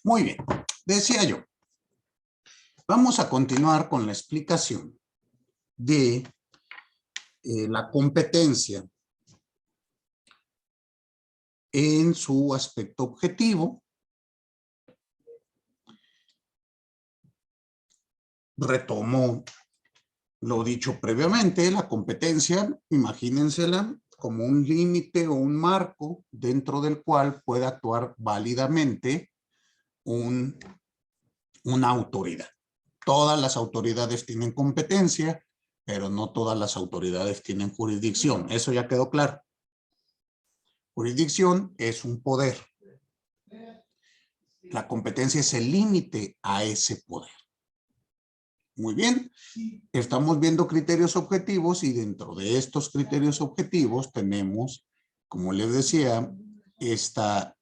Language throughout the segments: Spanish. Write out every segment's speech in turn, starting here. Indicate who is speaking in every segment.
Speaker 1: Muy bien, decía yo, vamos a continuar con la explicación de la competencia en su aspecto objetivo. Retomo lo dicho previamente, la competencia, imagínensela como un límite o un marco dentro del cual puede actuar válidamente una autoridad. Todas las autoridades tienen competencia, pero no todas las autoridades tienen jurisdicción. Eso ya quedó claro. Jurisdicción es un poder. La competencia es el límite a ese poder. Muy bien. Estamos viendo criterios objetivos y dentro de estos criterios objetivos tenemos, como les decía, esta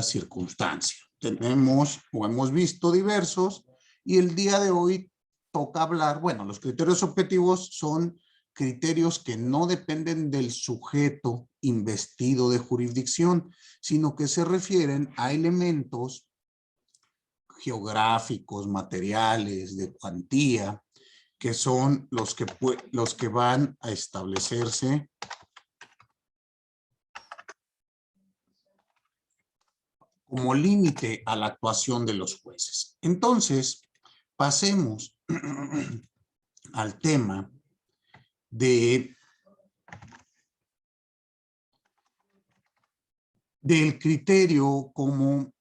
Speaker 1: circunstancia. Tenemos o hemos visto diversos y el día de hoy toca hablar, bueno, los criterios objetivos son criterios que no dependen del sujeto investido de jurisdicción, sino que se refieren a elementos geográficos, materiales, de cuantía, que son los que van a establecerse como límite a la actuación de los jueces. Entonces, pasemos al tema del criterio como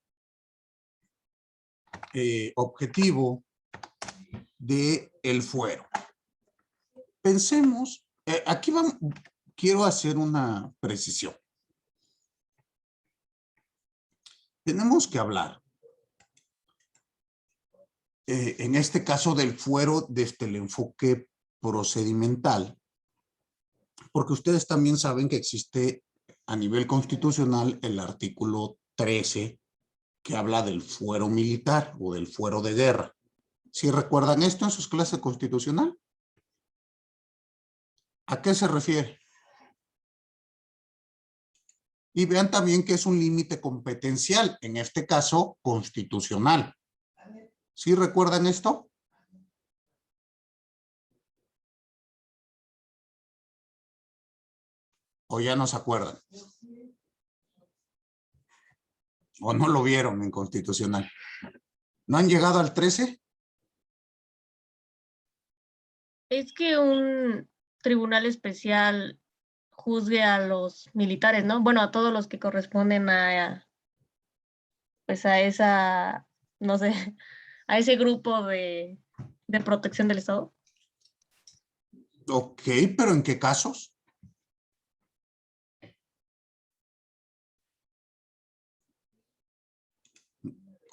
Speaker 1: objetivo del fuero. Pensemos, aquí quiero hacer una precisión. Tenemos que hablar, en este caso del fuero desde el enfoque procedimental, porque ustedes también saben que existe a nivel constitucional el artículo 13 que habla del fuero militar o del fuero de guerra. ¿Sí recuerdan esto en sus clases constitucional? ¿A qué se refiere? Y vean también que es un límite competencial, en este caso constitucional. ¿Sí recuerdan esto? ¿O ya no se acuerdan? ¿O no lo vieron en constitucional? ¿No han llegado al 13?
Speaker 2: Es que un tribunal especial juzgue a los militares, ¿no? Bueno, a todos los que corresponden pues a esa, no sé, a ese grupo de protección del Estado.
Speaker 1: Ok, pero ¿en qué casos?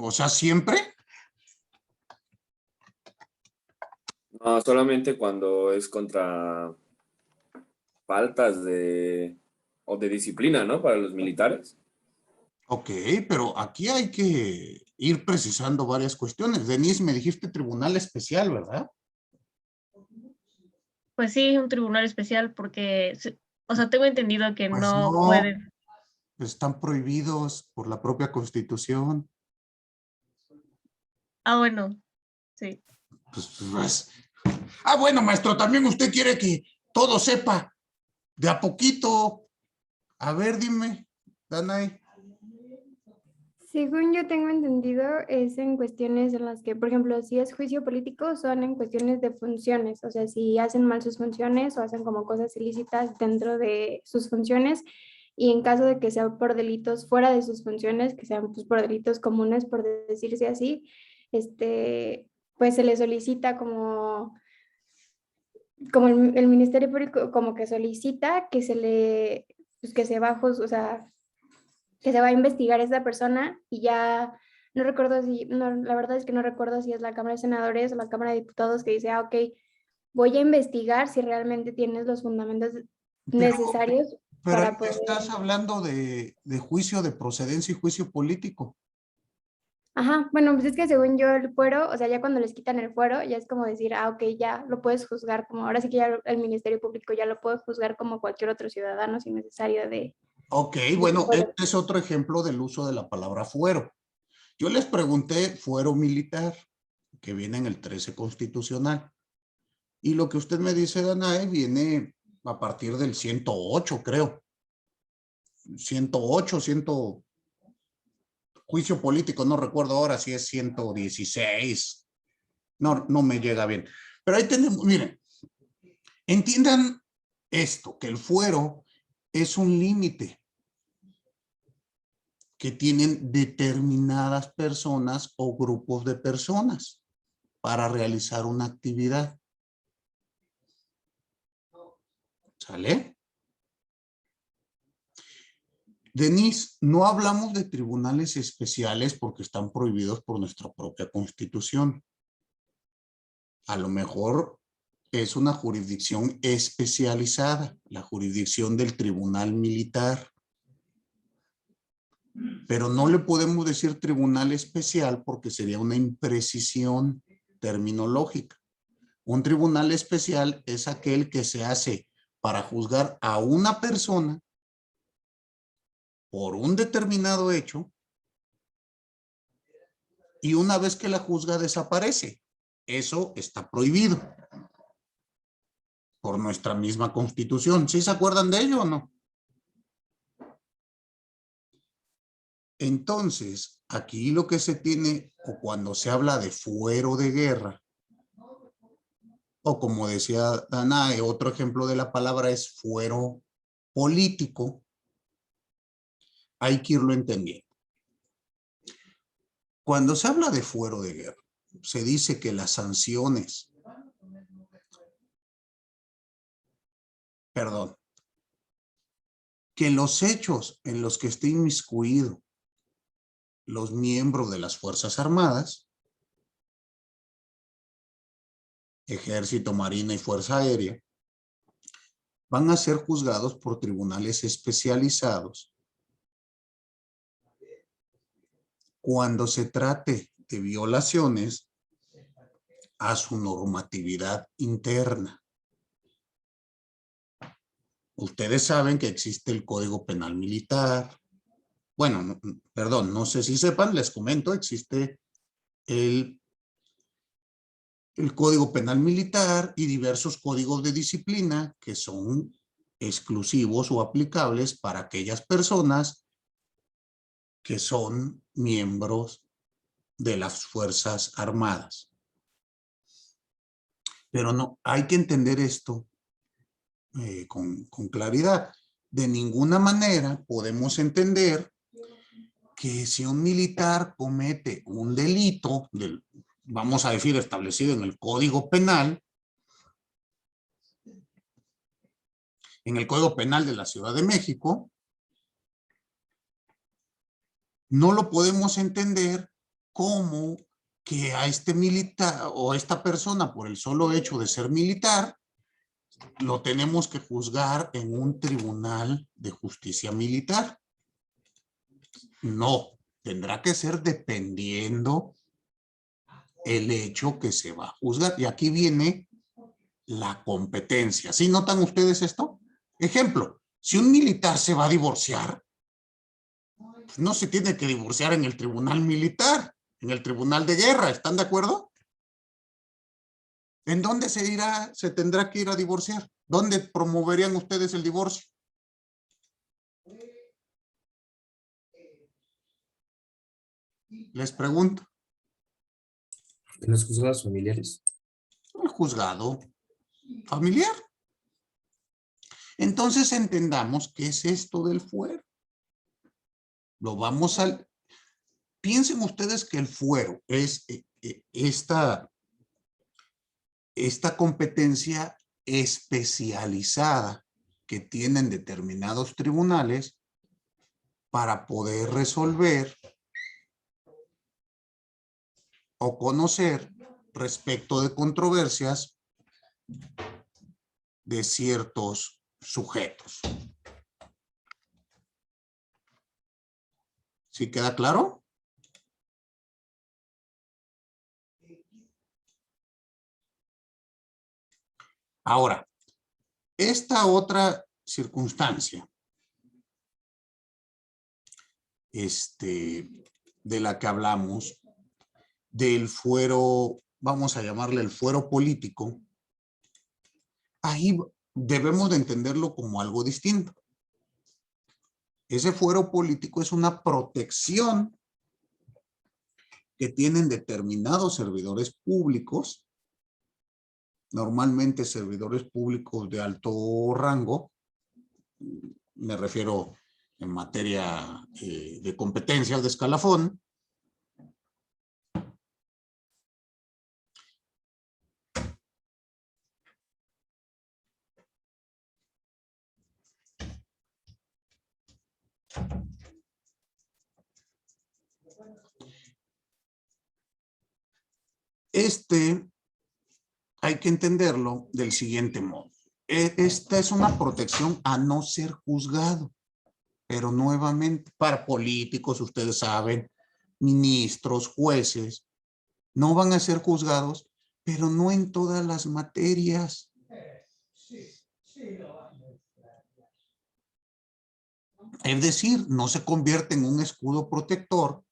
Speaker 1: O sea, ¿siempre?
Speaker 3: No, solamente cuando es contra faltas o de disciplina, ¿no? Para los militares.
Speaker 1: Ok, pero aquí hay que ir precisando varias cuestiones. Denise, me dijiste tribunal especial, ¿verdad?
Speaker 2: Pues sí, un tribunal especial porque, o sea, tengo entendido que
Speaker 1: Pues
Speaker 2: no
Speaker 1: no,
Speaker 2: pueden.
Speaker 1: están prohibidos por la propia Constitución.
Speaker 2: Ah, bueno, sí.
Speaker 1: Pues, bueno, maestro, también usted quiere que todo sepa de a poquito. A ver, dime, Danay.
Speaker 4: Según yo tengo entendido, es en cuestiones en las que, por ejemplo, si es juicio político, son en cuestiones de funciones, o sea, si hacen mal sus funciones o hacen como cosas ilícitas dentro de sus funciones, y en caso de que sea por delitos fuera de sus funciones, que sean pues, por delitos comunes, por decirse así, pues se le solicita como el Ministerio Público como que solicita que pues que se bajo, o sea, que se va a investigar a esa persona y ya no recuerdo la verdad es que no recuerdo si es la Cámara de Senadores o la Cámara de Diputados que dice, ok, voy a investigar si realmente tienes los fundamentos necesarios para poder.
Speaker 1: Estás hablando de juicio de procedencia y juicio político.
Speaker 4: Ajá, bueno, pues es que según yo el fuero, o sea, ya cuando les quitan el fuero, ya es como decir, ok, ya lo puedes juzgar como, ahora sí que ya el Ministerio Público ya lo puede juzgar como cualquier otro ciudadano sin necesario de.
Speaker 1: Ok, bueno, este es otro ejemplo del uso de la palabra fuero. Yo les pregunté fuero militar, que viene en el 13 constitucional. Y lo que usted me dice, Danae, viene a partir del 108, creo. 108, juicio político, no recuerdo ahora si es 116. No me llega bien. Pero ahí tenemos, miren, entiendan esto, que el fuero es un límite que tienen determinadas personas o grupos de personas para realizar una actividad. ¿Sale? Denise, no hablamos de tribunales especiales porque están prohibidos por nuestra propia Constitución. A lo mejor es una jurisdicción especializada, la jurisdicción del Tribunal Militar. Pero no le podemos decir tribunal especial porque sería una imprecisión terminológica. Un tribunal especial es aquel que se hace para juzgar a una persona por un determinado hecho y una vez que la juzga desaparece. Eso está prohibido por nuestra misma Constitución. ¿Sí se acuerdan de ello o no? Entonces, aquí lo que se tiene, o cuando se habla de fuero de guerra, o como decía Danae, otro ejemplo de la palabra es fuero político, hay que irlo entendiendo. Cuando se habla de fuero de guerra, se dice que las sanciones, que los hechos en los que esté inmiscuido los miembros de las Fuerzas Armadas, Ejército, Marina y Fuerza Aérea, van a ser juzgados por tribunales especializados cuando se trate de violaciones a su normatividad interna. Ustedes saben que existe el Código Penal Militar. Bueno, perdón, no sé si sepan, les comento, existe el Código Penal Militar y diversos códigos de disciplina que son exclusivos o aplicables para aquellas personas que son miembros de las Fuerzas Armadas. Pero no, hay que entender esto con claridad. De ninguna manera podemos entender que si un militar comete un delito, vamos a decir, establecido en el Código Penal, en el Código Penal de la Ciudad de México, no lo podemos entender como que a este militar o a esta persona, por el solo hecho de ser militar, lo tenemos que juzgar en un tribunal de justicia militar. No, tendrá que ser dependiendo el hecho que se va a juzgar. Y aquí viene la competencia. ¿Sí notan ustedes esto? Ejemplo, si un militar se va a divorciar, pues no se tiene que divorciar en el tribunal militar, en el tribunal de guerra. ¿Están de acuerdo? ¿En dónde se tendrá que ir a divorciar? ¿Dónde promoverían ustedes el divorcio? Les pregunto.
Speaker 5: ¿En los juzgados familiares?
Speaker 1: El juzgado familiar. Entonces entendamos qué es esto del fuero. Lo vamos a... Piensen ustedes que el fuero es esta competencia especializada que tienen determinados tribunales para poder resolver o conocer respecto de controversias de ciertos sujetos. ¿Sí queda claro? Ahora, esta otra circunstancia, de la que hablamos, del fuero, vamos a llamarle el fuero político, ahí debemos de entenderlo como algo distinto. Ese fuero político es una protección que tienen determinados servidores públicos, normalmente servidores públicos de alto rango, me refiero en materia de competencias de escalafón, hay que entenderlo del siguiente modo. Esta es una protección a no ser juzgado, pero nuevamente para políticos, ustedes saben, ministros, jueces, no van a ser juzgados, pero no en todas las materias. Es decir, no se convierte en un escudo protector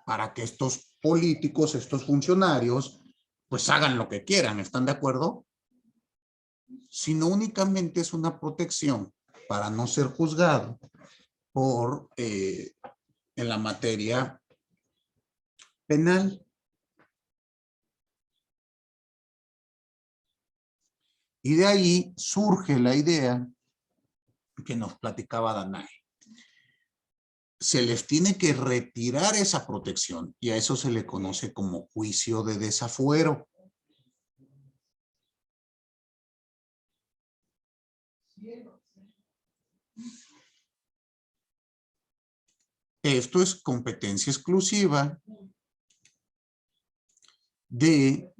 Speaker 1: para que estos políticos, estos funcionarios, pues hagan lo que quieran, ¿están de acuerdo? Sino únicamente es una protección para no ser juzgado por, en la materia penal. Y de ahí surge la idea que nos platicaba Danae. Se les tiene que retirar esa protección y a eso se le conoce como juicio de desafuero. Esto es competencia exclusiva de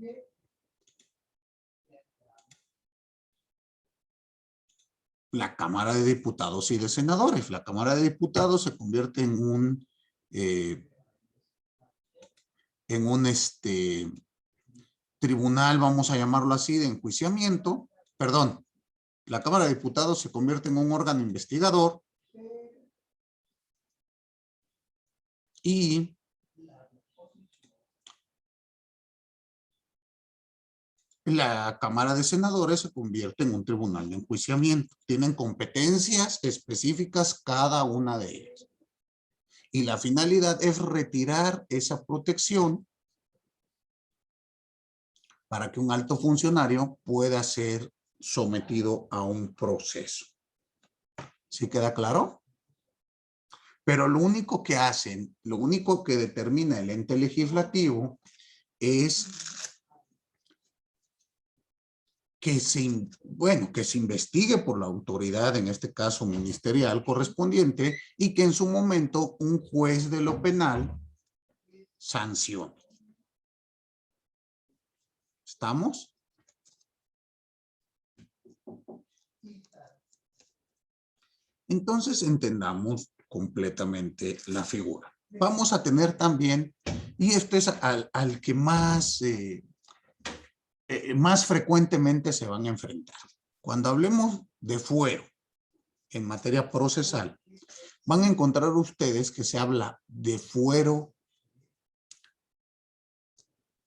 Speaker 1: la Cámara de Diputados y de Senadores. La Cámara de Diputados se convierte en un tribunal, vamos a llamarlo así, de enjuiciamiento. Perdón, la Cámara de Diputados se convierte en un órgano investigador y la Cámara de Senadores se convierte en un tribunal de enjuiciamiento. Tienen competencias específicas cada una de ellas. Y la finalidad es retirar esa protección para que un alto funcionario pueda ser sometido a un proceso. ¿Sí queda claro? Pero lo único que hacen, lo único que determina el ente legislativo es que se investigue por la autoridad, en este caso ministerial correspondiente, y que en su momento un juez de lo penal sancione. ¿Estamos? Entonces entendamos completamente la figura. Vamos a tener también, y esto es al que más frecuentemente se van a enfrentar. Cuando hablemos de fuero en materia procesal, van a encontrar ustedes que se habla de fuero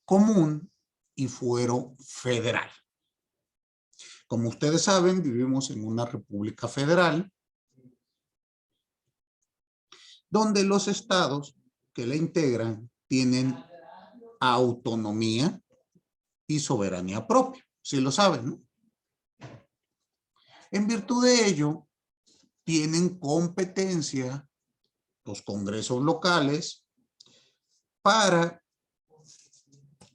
Speaker 1: común y fuero federal. Como ustedes saben, vivimos en una república federal donde los estados que la integran tienen autonomía y soberanía propia. Sí lo saben, ¿no? En virtud de ello, tienen competencia los congresos locales para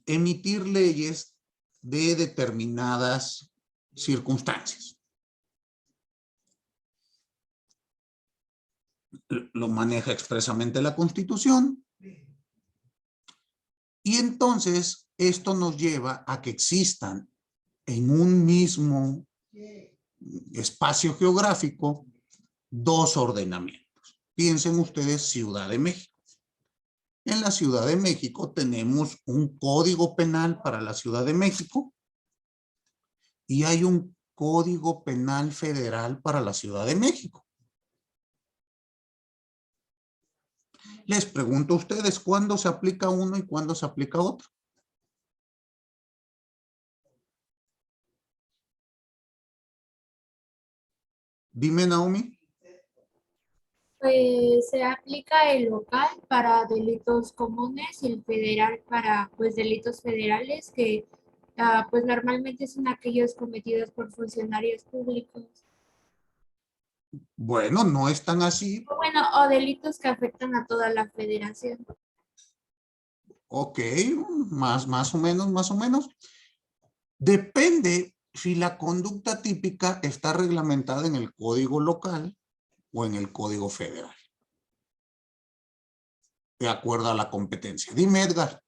Speaker 1: emitir leyes de determinadas circunstancias. Lo maneja expresamente la Constitución. Y entonces esto nos lleva a que existan en un mismo espacio geográfico dos ordenamientos. Piensen ustedes Ciudad de México. En la Ciudad de México tenemos un código penal para la Ciudad de México y hay un código penal federal para la Ciudad de México. Les pregunto a ustedes, ¿cuándo se aplica uno y cuándo se aplica otro? Dime, Naomi.
Speaker 6: Pues se aplica el local para delitos comunes y el federal para pues delitos federales que pues normalmente son aquellos cometidos por funcionarios públicos.
Speaker 1: Bueno, no es tan así.
Speaker 6: O bueno, o delitos que afectan a toda la federación.
Speaker 1: Ok, más o menos, más o menos. Depende si la conducta típica está reglamentada en el código local o en el código federal, de acuerdo a la competencia. Dime, Edgar.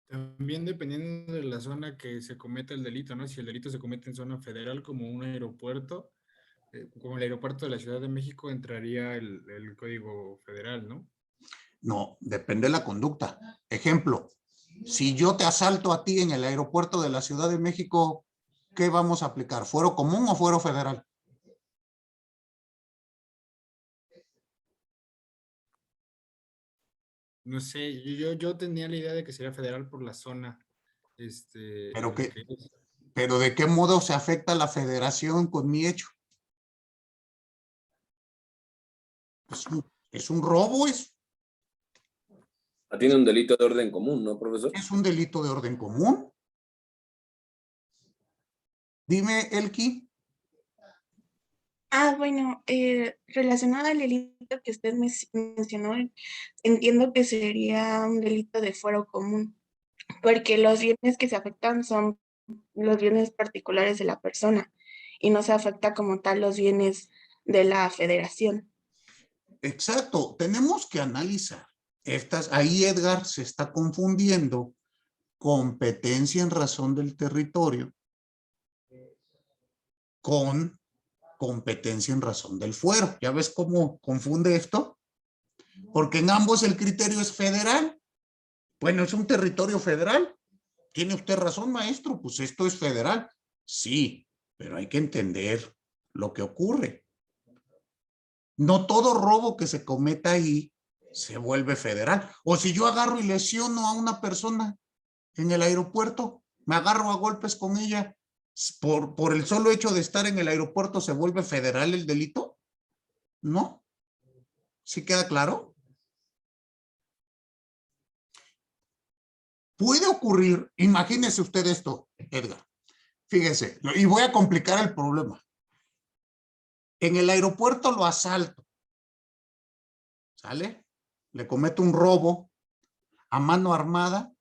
Speaker 7: También dependiendo de la zona que se cometa el delito, ¿no? Si el delito se comete en zona federal como un aeropuerto, como el aeropuerto de la Ciudad de México, entraría el Código Federal, ¿no?
Speaker 1: No, depende de la conducta. Ejemplo, si yo te asalto a ti en el aeropuerto de la Ciudad de México, ¿qué vamos a aplicar? ¿Fuero común o fuero federal?
Speaker 7: No sé, yo tenía la idea de que sería federal por la zona
Speaker 1: Pero,
Speaker 7: en la que es.
Speaker 1: pero ¿de qué modo se afecta la federación con mi hecho? Es un robo,
Speaker 3: Tiene un delito de orden común, ¿no, profesor?
Speaker 1: es un delito de orden común. Dime, Elki.
Speaker 8: Bueno, relacionado al delito que usted mencionó, entiendo que sería un delito de fuero común, porque los bienes que se afectan son los bienes particulares de la persona y no se afecta como tal los bienes de la federación.
Speaker 1: Exacto, tenemos que analizar. Ahí Edgar se está confundiendo competencia en razón del territorio con competencia en razón del fuero. ¿Ya ves cómo confunde esto? Porque en ambos el criterio es federal. Bueno, es un territorio federal. Tiene usted razón, maestro, pues esto es federal. Sí, pero hay que entender lo que ocurre. No todo robo que se cometa ahí se vuelve federal. O si yo agarro y lesiono a una persona en el aeropuerto, me agarro a golpes con ella, por el solo hecho de estar en el aeropuerto, ¿se vuelve federal el delito? ¿No? ¿Sí queda claro? Puede ocurrir, imagínese usted esto, Edgar. Fíjese, y voy a complicar el problema. En el aeropuerto lo asalto, ¿sale? Le cometo un robo a mano armada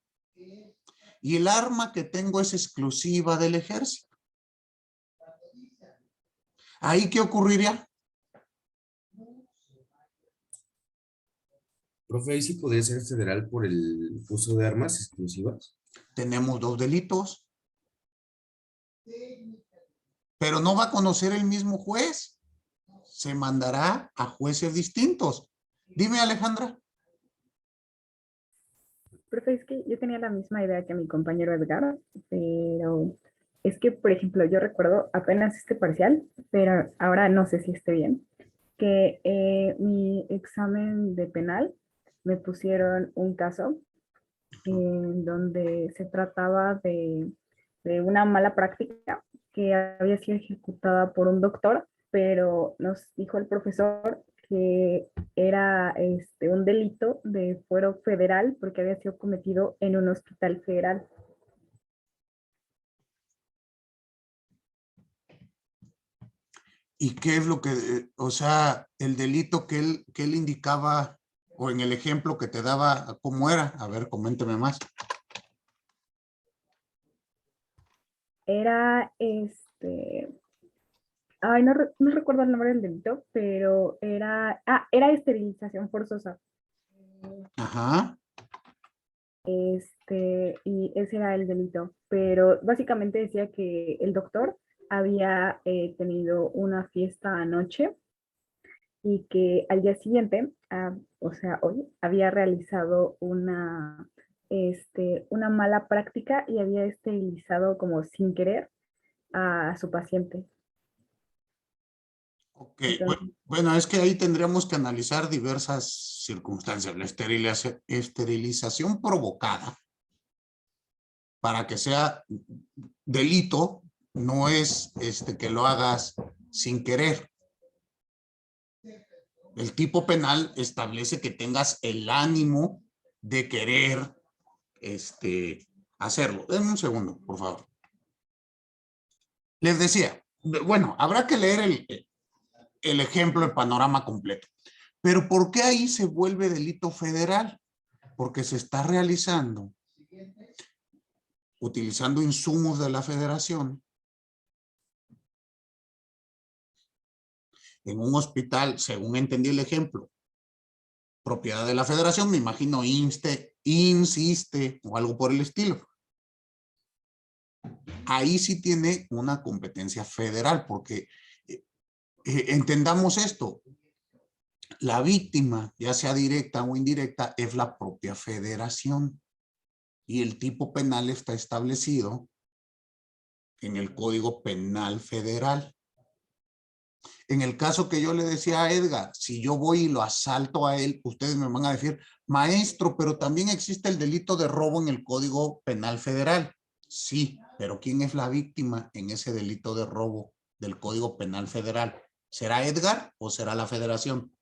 Speaker 1: y el arma que tengo es exclusiva del ejército. ¿Ahí qué ocurriría?
Speaker 5: Profe, ¿ahí sí podría ser federal por el uso de armas exclusivas?
Speaker 1: Tenemos dos delitos. Pero no va a conocer el mismo juez. Se mandará a jueces distintos. Dime, Alejandra.
Speaker 9: Profe, es que yo tenía la misma idea que mi compañero Edgar, pero es que, por ejemplo, yo recuerdo apenas este parcial, pero ahora no sé si esté bien, que mi examen de penal me pusieron un caso en donde se trataba de una mala práctica que había sido ejecutada por un doctor, pero nos dijo el profesor que era un delito de fuero federal porque había sido cometido en un hospital federal.
Speaker 1: ¿Y qué es lo que, o sea, el delito que él indicaba, o en el ejemplo que te daba, cómo era? A ver, coménteme más.
Speaker 9: Era ay, no, no recuerdo el nombre del delito, pero era esterilización forzosa.
Speaker 1: Ajá.
Speaker 9: Y ese era el delito. Pero básicamente decía que el doctor había tenido una fiesta anoche y que al día siguiente, o sea, hoy, había realizado una mala práctica y había esterilizado como sin querer a su paciente.
Speaker 1: Ok,
Speaker 9: Entonces,
Speaker 1: bueno, es que ahí tendríamos que analizar diversas circunstancias. La esterilización provocada para que sea delito no es que lo hagas sin querer. El tipo penal establece que tengas el ánimo de querer hacerlo. Denme un segundo, por favor. Les decía, bueno, habrá que leer el ejemplo, el panorama completo. Pero ¿por qué ahí se vuelve delito federal? Porque se está realizando utilizando insumos de la federación en un hospital, según entendí el ejemplo, propiedad de la federación, me imagino IMSS o algo por el estilo. Ahí sí tiene una competencia federal, porque entendamos esto, la víctima, ya sea directa o indirecta, es la propia federación y el tipo penal está establecido en el Código Penal Federal. En el caso que yo le decía a Edgar, si yo voy y lo asalto a él, ustedes me van a decir, maestro, pero también existe el delito de robo en el Código Penal Federal. Sí, pero ¿quién es la víctima en ese delito de robo del Código Penal Federal? ¿Será Edgar o será la federación?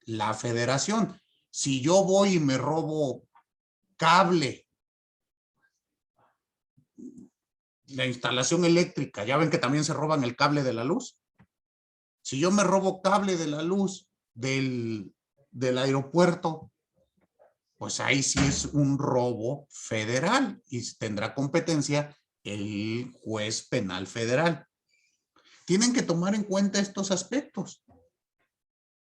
Speaker 1: La federación. Si yo voy y me robo cable, la instalación eléctrica, ya ven que también se roban el cable de la luz. Si yo me robo cable de la luz del aeropuerto, pues ahí sí es un robo federal y tendrá competencia el juez penal federal. Tienen que tomar en cuenta estos aspectos.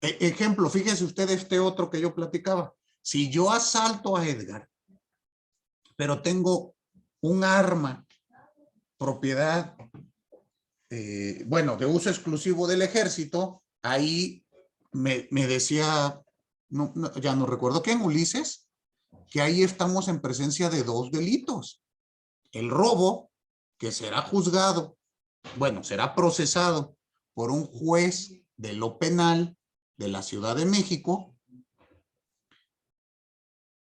Speaker 1: Ejemplo, fíjese usted este otro que yo platicaba. Si yo asalto a Edgar, pero tengo un arma, propiedad, bueno, de uso exclusivo del ejército, ahí me decía, ya no recuerdo quién, Ulises, que ahí estamos en presencia de dos delitos. El robo, que será juzgado, bueno, será procesado por un juez de lo penal de la Ciudad de México,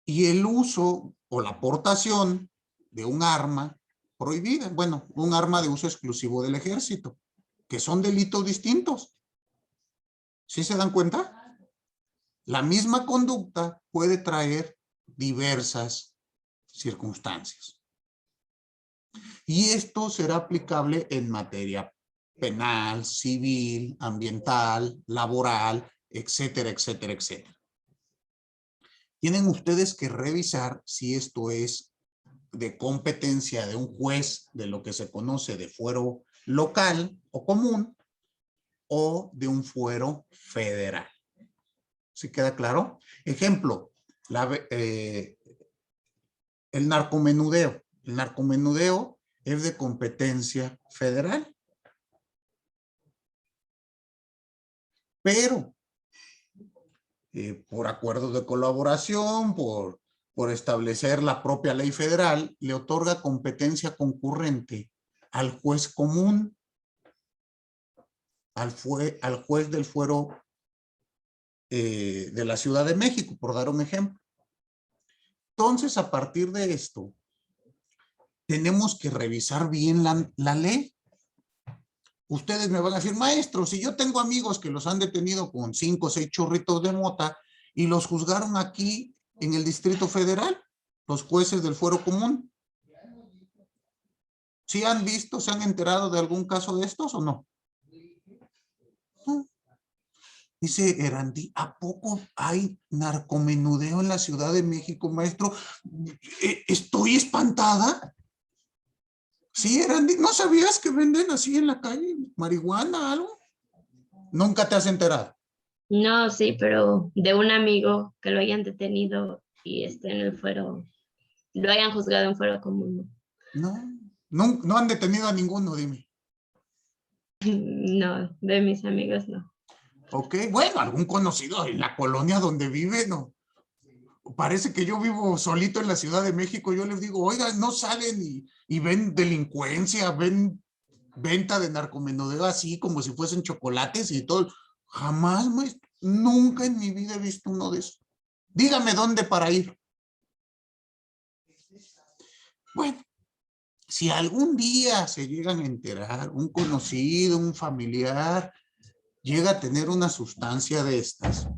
Speaker 1: y el uso o la aportación de un arma prohibida, bueno, un arma de uso exclusivo del ejército, que son delitos distintos. ¿Sí se dan cuenta? La misma conducta puede traer diversas circunstancias. Y esto será aplicable en materia penal, civil, ambiental, laboral, etcétera, etcétera, etcétera. Tienen ustedes que revisar si esto es de competencia de un juez de lo que se conoce de fuero local o común o de un fuero federal. ¿Sí queda claro? Ejemplo, el narcomenudeo. El narcomenudeo es de competencia federal. Pero por acuerdos de colaboración, por establecer la propia ley federal, le otorga competencia concurrente al juez común, al juez del fuero de la Ciudad de México, por dar un ejemplo. Entonces, a partir de esto, tenemos que revisar bien la ley. Ustedes me van a decir, maestro, si yo tengo amigos que los han detenido con 5 o 6 churritos de mota y los juzgaron aquí en el Distrito Federal, los jueces del fuero común. ¿Sí han visto, se han enterado de algún caso de estos o no? Dice Erandi, ¿a poco hay narcomenudeo en la Ciudad de México, maestro? Estoy espantada. Sí, Erandi, ¿no sabías que venden así en la calle marihuana, algo? ¿Nunca te has enterado?
Speaker 10: No, sí, pero de un amigo que lo hayan detenido y esté en el fuero, lo hayan juzgado en fuero común.
Speaker 1: No han detenido a ninguno, dime.
Speaker 10: No, de mis amigos no.
Speaker 1: Ok, bueno, algún conocido en la colonia donde vive, no. Parece que yo vivo solito en la Ciudad de México, yo les digo, oiga, no salen y ven delincuencia, ven venta de narcomenudeo así como si fuesen chocolates y todo. Jamás, maestro, nunca en mi vida he visto uno de esos. Dígame dónde para ir. Bueno, si algún día se llegan a enterar, un conocido, un familiar, llega a tener una sustancia de estas,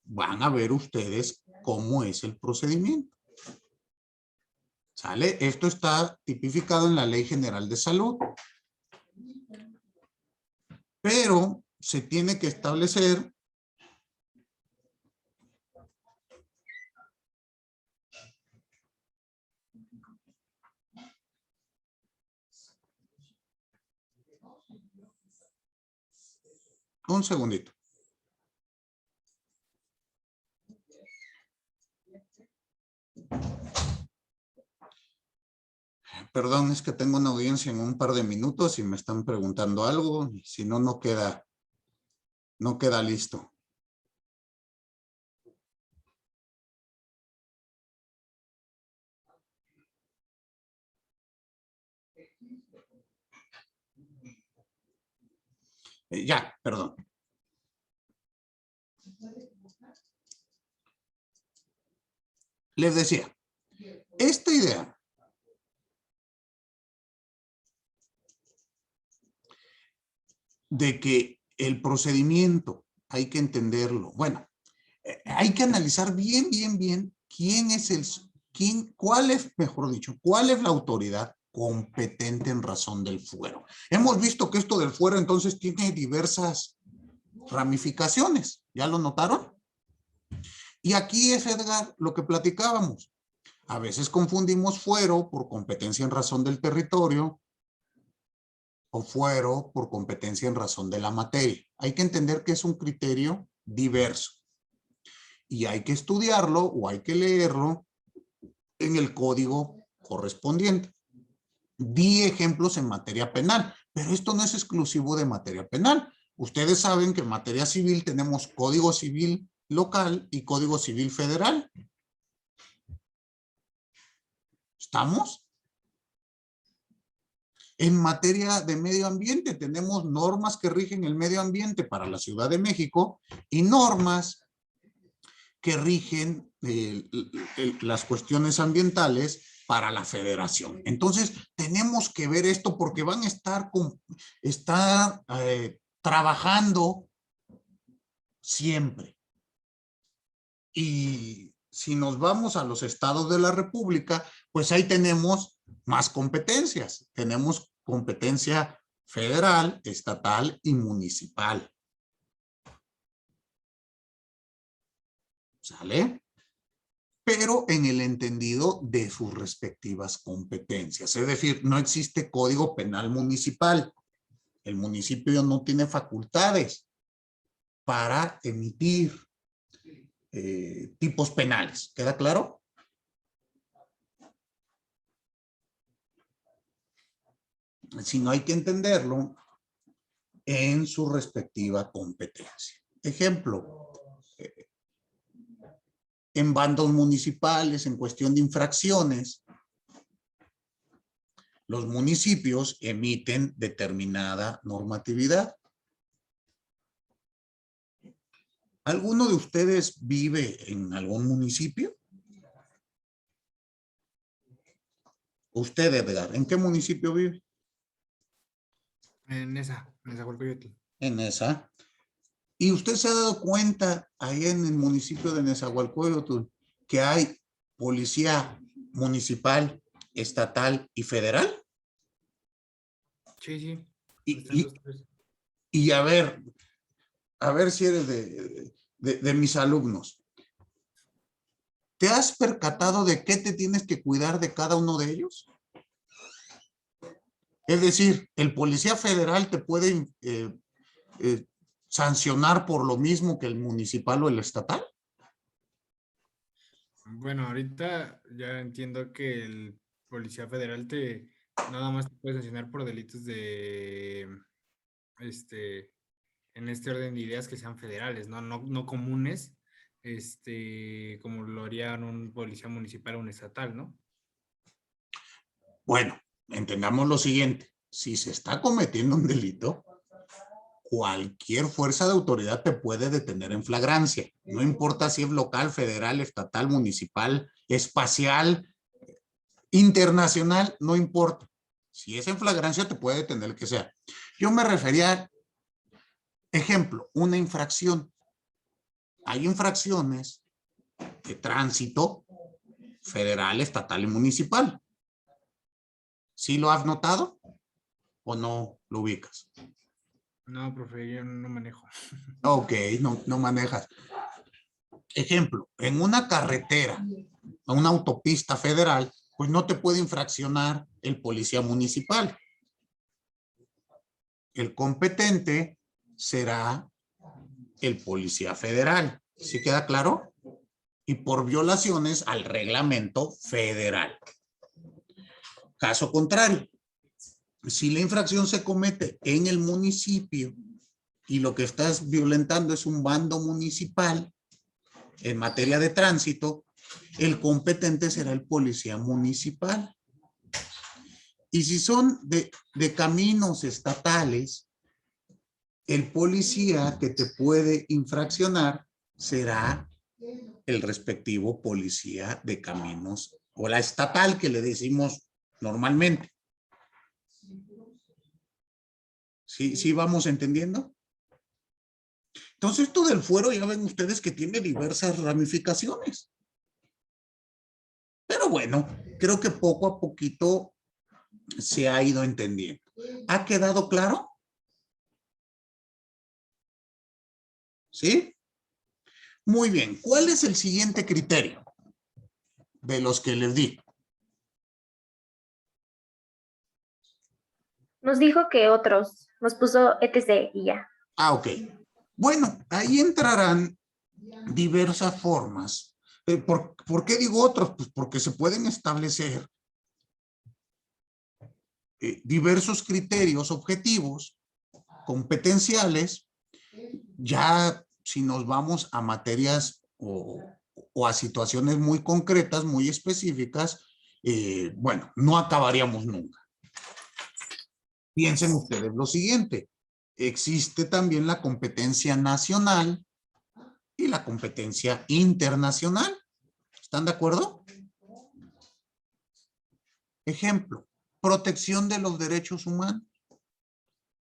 Speaker 1: van a ver ustedes cómo es el procedimiento. ¿Sale? Esto está tipificado en la Ley General de Salud. Pero se tiene que establecer un segundito. Perdón, es que tengo una audiencia en un par de minutos y me están preguntando algo. Y si no, no queda listo. Ya, perdón. Les decía, esta idea de que el procedimiento hay que entenderlo. Bueno, hay que analizar bien cuál es la autoridad competente en razón del fuero. Hemos visto que esto del fuero entonces tiene diversas ramificaciones. ¿Ya lo notaron? Y aquí es, Edgar, lo que platicábamos. A veces confundimos fuero por competencia en razón del territorio o fuero por competencia en razón de la materia. Hay que entender que es un criterio diverso y hay que estudiarlo o hay que leerlo en el código correspondiente. Di ejemplos en materia penal, pero esto no es exclusivo de materia penal. Ustedes saben que en materia civil tenemos Código Civil local y Código Civil federal. ¿Estamos? En materia de medio ambiente tenemos normas que rigen el medio ambiente para la Ciudad de México y normas que rigen las cuestiones ambientales para la federación. Entonces, tenemos que ver esto porque van a estar trabajando siempre. Y si nos vamos a los estados de la República, pues ahí tenemos más competencias. Tenemos competencia federal, estatal y municipal. ¿Sale? Pero en el entendido de sus respectivas competencias. Es decir, no existe código penal municipal. El municipio no tiene facultades para emitir tipos penales. ¿Queda claro? Sino hay que entenderlo en su respectiva competencia. Ejemplo, en bandos municipales, en cuestión de infracciones, los municipios emiten determinada normatividad. ¿Alguno de ustedes vive en algún municipio? Usted, Edgar, ¿en qué municipio vive?
Speaker 7: En Nezahualcóyotl.
Speaker 1: En esa. ¿Y usted se ha dado cuenta ahí en el municipio de Nezahualcóyotl que hay policía municipal, estatal y federal?
Speaker 7: Sí, sí.
Speaker 1: Y a ver si eres de mis alumnos. ¿Te has percatado de qué te tienes que cuidar de cada uno de ellos? Es decir, ¿el policía federal te puede sancionar por lo mismo que el municipal o el estatal?
Speaker 7: Bueno, ahorita ya entiendo que el policía federal nada más te puede sancionar por delitos de en este orden de ideas que sean federales, no comunes, como lo harían un policía municipal o un estatal, ¿no?
Speaker 1: Bueno, entendamos lo siguiente. si se está cometiendo un delito, cualquier fuerza de autoridad te puede detener en flagrancia. No importa si es local, federal, estatal, municipal, espacial, internacional, no importa. Si es en flagrancia, te puede detener el que sea. Yo me refería, ejemplo, una infracción. Hay infracciones de tránsito federal, estatal y municipal. ¿Sí lo has notado o no lo ubicas?
Speaker 7: No, profe, yo no manejo.
Speaker 1: Ok, no manejas. Ejemplo, en una carretera, una autopista federal, pues no te puede infraccionar el policía municipal. El competente será el policía federal. ¿Sí queda claro? Y por violaciones al reglamento federal. Caso contrario, si la infracción se comete en el municipio y lo que estás violentando es un bando municipal en materia de tránsito, el competente será el policía municipal. Y si son de caminos estatales, el policía que te puede infraccionar será el respectivo policía de caminos o la estatal que le decimos normalmente. ¿Sí vamos entendiendo? Entonces esto del fuero ya ven ustedes que tiene diversas ramificaciones. Pero bueno, creo que poco a poquito se ha ido entendiendo. ¿Ha quedado claro? ¿Sí? Muy bien. ¿Cuál es el siguiente criterio de los que les di?
Speaker 11: Nos dijo que otros, nos puso etc. y ya.
Speaker 1: Ah, ok. Bueno, ahí entrarán diversas formas. ¿Por qué digo otros? Pues porque se pueden establecer diversos criterios objetivos, competenciales, ya si nos vamos a materias o a situaciones muy concretas, muy específicas, bueno, no acabaríamos nunca. Piensen ustedes lo siguiente, existe también la competencia nacional y la competencia internacional. ¿Están de acuerdo? Ejemplo, protección de los derechos humanos.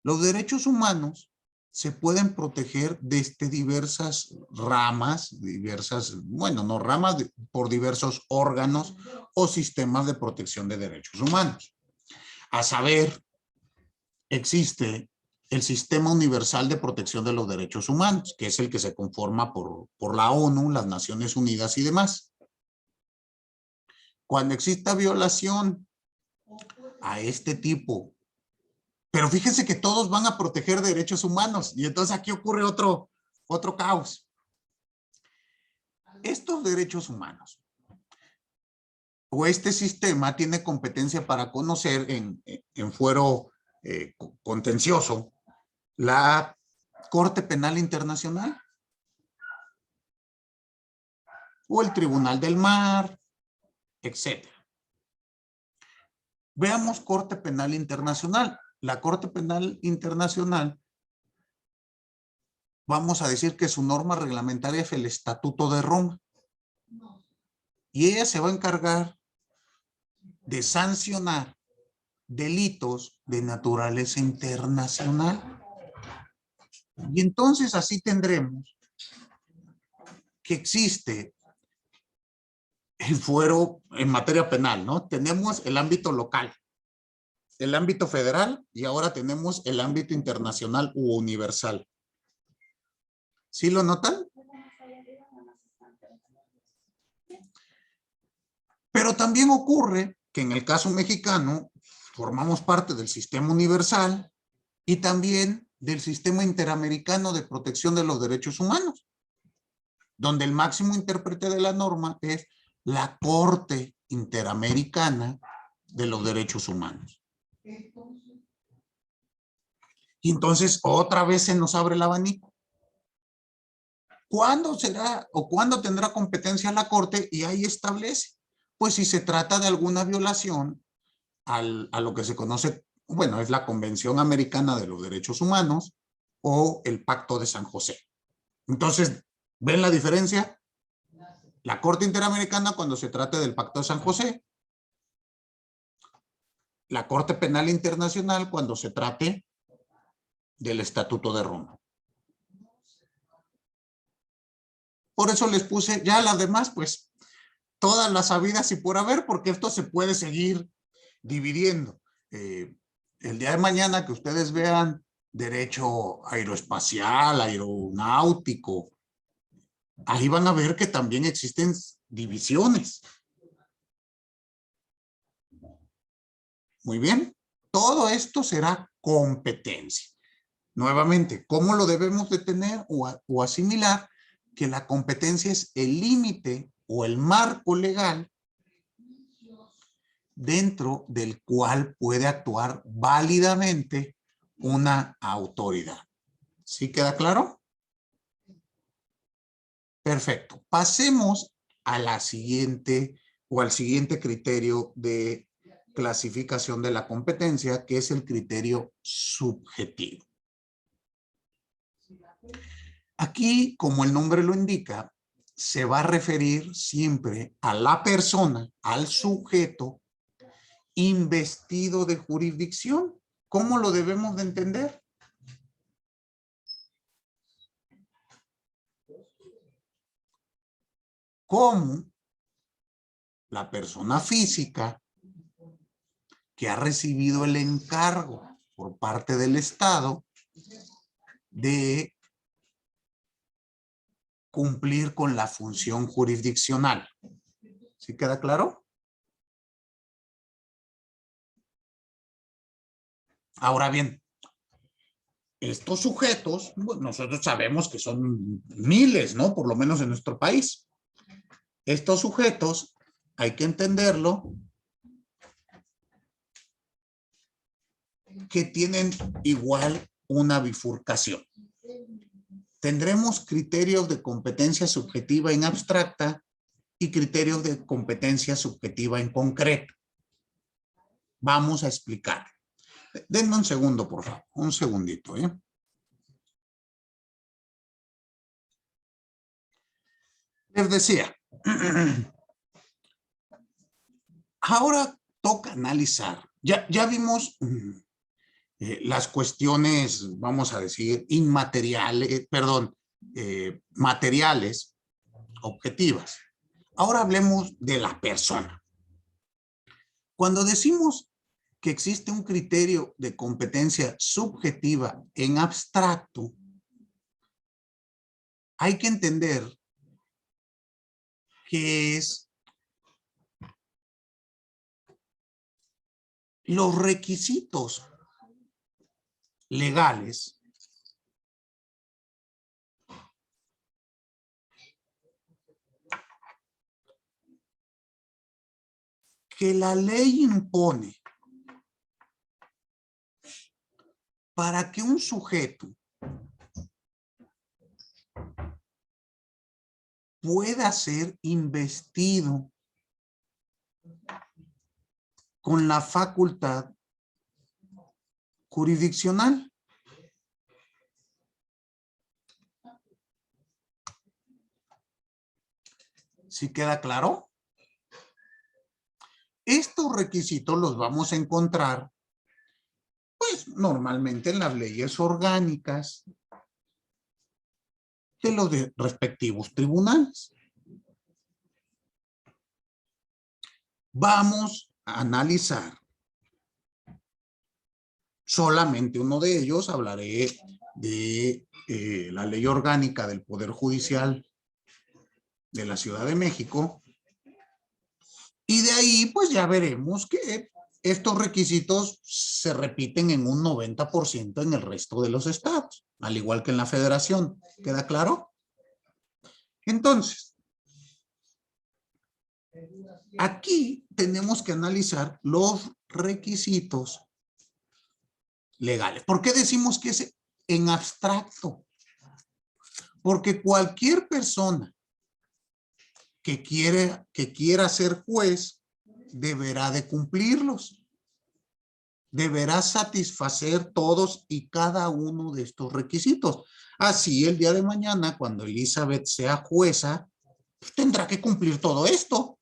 Speaker 1: Los derechos humanos se pueden proteger desde diversas ramas, bueno, no ramas, por diversos órganos o sistemas de protección de derechos humanos. A saber, existe el Sistema Universal de Protección de los Derechos Humanos, que es el que se conforma por la ONU, las Naciones Unidas y demás. Cuando exista violación a este tipo, pero fíjense que todos van a proteger derechos humanos y entonces aquí ocurre otro caos. Estos derechos humanos o este sistema tiene competencia para conocer en fuero contencioso la Corte Penal Internacional o el Tribunal del Mar, etc. Veamos Corte Penal Internacional. La Corte Penal Internacional, vamos a decir que su norma reglamentaria es el Estatuto de Roma. Y ella se va a encargar de sancionar delitos de naturaleza internacional. Y entonces así tendremos que existe el fuero en materia penal, ¿no? Tenemos el ámbito local, el ámbito federal y ahora tenemos el ámbito internacional u universal. ¿Sí lo notan? Pero también ocurre que en el caso mexicano formamos parte del sistema universal y también del sistema interamericano de protección de los derechos humanos, donde el máximo intérprete de la norma es la Corte Interamericana de los Derechos Humanos. Y entonces otra vez se nos abre el abanico. ¿Cuándo será o cuándo tendrá competencia la Corte? Y ahí establece, pues si se trata de alguna violación a lo que se conoce bueno, es la Convención Americana de los Derechos Humanos o el Pacto de San José. Entonces, ¿ven la diferencia? La Corte Interamericana cuando se trate del Pacto de San José, la Corte Penal Internacional cuando se trate del Estatuto de Roma. Por eso les puse ya las demás, pues, todas las habidas y por haber, porque esto se puede seguir dividiendo. El día de mañana que ustedes vean derecho aeroespacial, aeronáutico, ahí van a ver que también existen divisiones. Muy bien, todo esto será competencia. Nuevamente, ¿cómo lo debemos de tener o asimilar? Que la competencia es el límite o el marco legal dentro del cual puede actuar válidamente una autoridad. ¿Sí queda claro? Perfecto. Pasemos a la siguiente o al siguiente criterio de clasificación de la competencia, que es el criterio subjetivo. Aquí, como el nombre lo indica, se va a referir siempre a la persona, al sujeto investido de jurisdicción. ¿Cómo lo debemos de entender? Como la persona física que ha recibido el encargo por parte del Estado de cumplir con la función jurisdiccional. ¿Sí queda claro? Ahora bien, estos sujetos, bueno, nosotros sabemos que son miles, ¿no? Por lo menos en nuestro país. Estos sujetos, hay que entenderlo, que tienen igual una bifurcación. Tendremos criterios de competencia subjetiva en abstracta y criterios de competencia subjetiva en concreto. Vamos a explicar. Denme un segundo, por favor. Un segundito, ¿eh? Les decía, ahora toca analizar. Ya vimos las cuestiones, vamos a decir, inmateriales, perdón, materiales, objetivas. Ahora hablemos de la persona. Cuando decimos que existe un criterio de competencia subjetiva en abstracto, hay que entender que es los requisitos legales que la ley impone para que un sujeto pueda ser investido con la facultad jurisdiccional. ¿Sí queda claro? Estos requisitos los vamos a encontrar, pues, normalmente en las leyes orgánicas de los respectivos tribunales. Vamos a analizar solamente uno de ellos. Hablaré de la ley orgánica del Poder Judicial de la Ciudad de México. Y de ahí, pues ya veremos que estos requisitos se repiten en un 90% en el resto de los estados, al igual que en la federación. ¿Queda claro? Entonces, aquí tenemos que analizar los requisitos legales. ¿Por qué decimos que es en abstracto? Porque cualquier persona que quiera ser juez deberá de cumplirlos. deberá satisfacer todos y cada uno de estos requisitos. Así, el día de mañana, cuando Elizabeth sea jueza, tendrá que cumplir todo esto.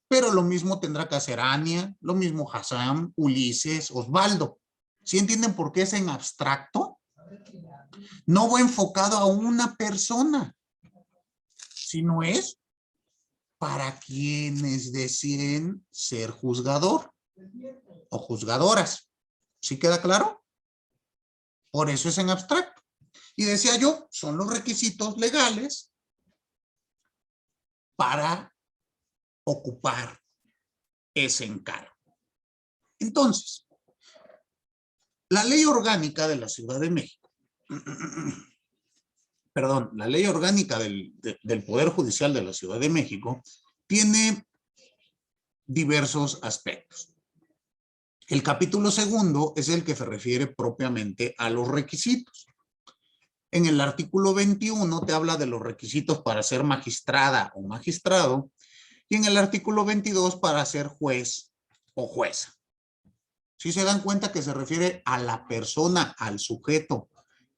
Speaker 1: Pero lo mismo tendrá que hacer Ania, lo mismo Hassan, Ulises, Osvaldo. ¿Sí entienden por qué es en abstracto? No va enfocado a una persona, sino es para quienes deseen ser juzgador o juzgadoras. ¿Sí queda claro? Por eso es en abstracto. Y decía yo, son los requisitos legales para ocupar ese encargo. Entonces, la ley orgánica de la Ciudad de México, perdón, la ley orgánica del Poder Judicial de la Ciudad de México tiene diversos aspectos. El capítulo segundo es el que se refiere propiamente a los requisitos. En el artículo 21 te habla de los requisitos para ser magistrada o magistrado y en el artículo 22 para ser juez o jueza. ¿Sí se dan cuenta que se refiere a la persona, al sujeto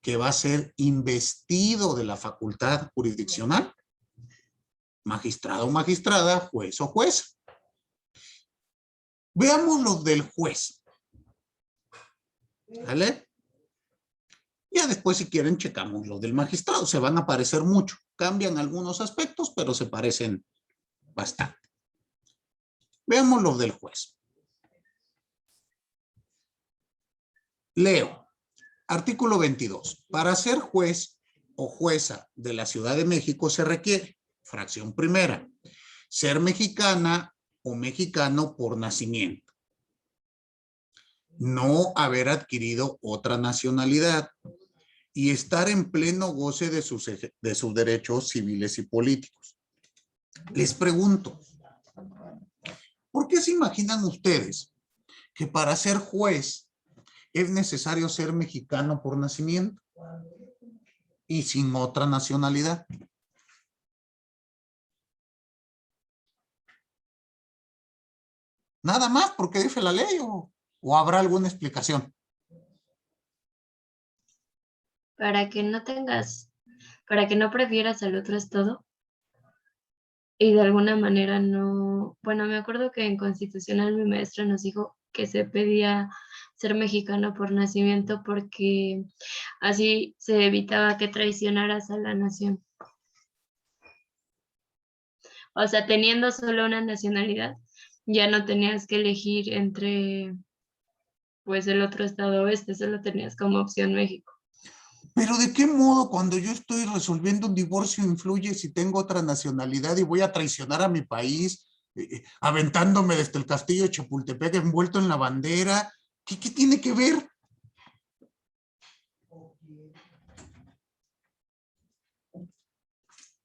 Speaker 1: que va a ser investido de la facultad jurisdiccional? Magistrado o magistrada, juez o jueza. Veamos los del juez. ¿Vale? Ya después, si quieren, checamos los del magistrado. Se van a parecer mucho. Cambian algunos aspectos, pero se parecen bastante. Veamos los del juez. Leo. Artículo 22. Para ser juez o jueza de la Ciudad de México se requiere, fracción primera, ser mexicana o mexicano por nacimiento, no haber adquirido otra nacionalidad y estar en pleno goce de sus derechos civiles y políticos. Les pregunto, ¿por qué se imaginan ustedes que para ser juez es necesario ser mexicano por nacimiento y sin otra nacionalidad? Nada más porque dice la ley o habrá alguna explicación.
Speaker 10: Para que no tengas, para que no prefieras al otro estado y de alguna manera no, bueno, me acuerdo que en Constitucional mi maestra nos dijo que se pedía ser mexicano por nacimiento porque así se evitaba que traicionaras a la nación. O sea, teniendo solo una nacionalidad, ya no tenías que elegir entre, pues, el otro estado oeste, solo tenías como opción México.
Speaker 1: Pero ¿de qué modo cuando yo estoy resolviendo un divorcio influye si tengo otra nacionalidad y voy a traicionar a mi país, aventándome desde el castillo de Chapultepec envuelto en la bandera? ¿Qué tiene que ver?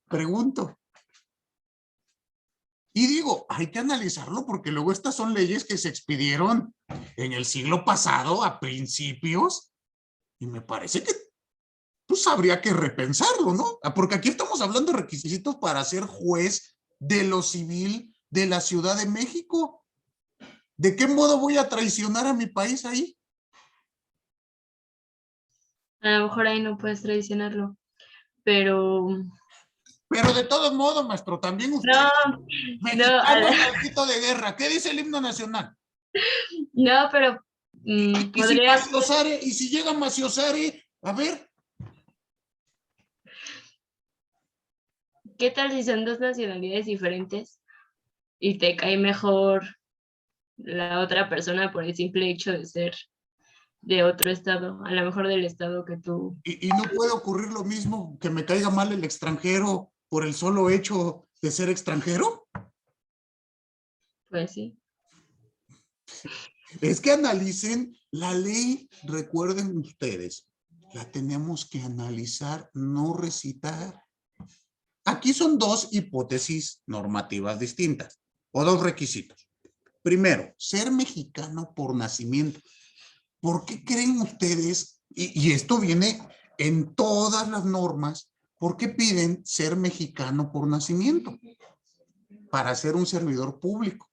Speaker 1: Pregunto. Y digo, hay que analizarlo porque luego estas son leyes que se expidieron en el siglo pasado, a principios, y me parece que pues habría que repensarlo, ¿no? Porque aquí estamos hablando de requisitos para ser juez de lo civil de la Ciudad de México. ¿De qué modo voy a traicionar a mi país ahí?
Speaker 10: A lo mejor ahí no puedes traicionarlo, pero...
Speaker 1: Pero de todos modos, maestro, también usted,
Speaker 10: No,
Speaker 1: mexicano al grito de guerra. ¿Qué dice el himno nacional?
Speaker 10: no, pero podrías...
Speaker 1: Y si llega Maciosare, a ver.
Speaker 10: ¿Qué tal si son dos nacionalidades diferentes y te cae mejor la otra persona por el simple hecho de ser de otro estado, a lo mejor del estado que tú?
Speaker 1: ¿Y no puede ocurrir lo mismo, que me caiga mal el extranjero por el solo hecho de ser extranjero?
Speaker 10: Pues sí.
Speaker 1: Es que analicen la ley, recuerden ustedes, la tenemos que analizar, no recitar. Aquí son dos hipótesis normativas distintas, o dos requisitos. Primero, ser mexicano por nacimiento. ¿Por qué creen ustedes, y esto viene en todas las normas, por qué piden ser mexicano por nacimiento? Para ser un servidor público.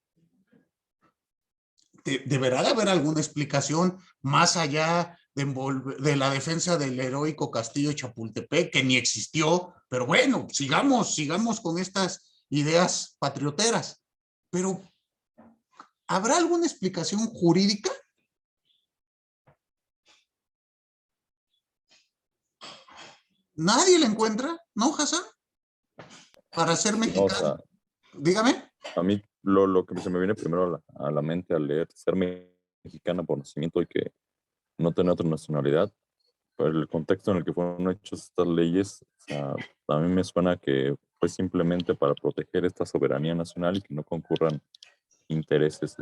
Speaker 1: deberá de haber alguna explicación más allá de la defensa del heroico castillo de Chapultepec, que ni existió, pero bueno, sigamos con estas ideas patrioteras. Pero, ¿habrá alguna explicación jurídica? ¿Nadie la encuentra? ¿No, Hassan? Para ser
Speaker 12: No,
Speaker 1: mexicano.
Speaker 12: o sea,
Speaker 1: Dígame.
Speaker 12: a mí lo que se me viene primero a la mente al leer ser mexicana por nacimiento y que no tener otra nacionalidad, por el contexto en el que fueron hechas estas leyes, o sea, a mí me suena que fue simplemente para proteger esta soberanía nacional y que no concurran intereses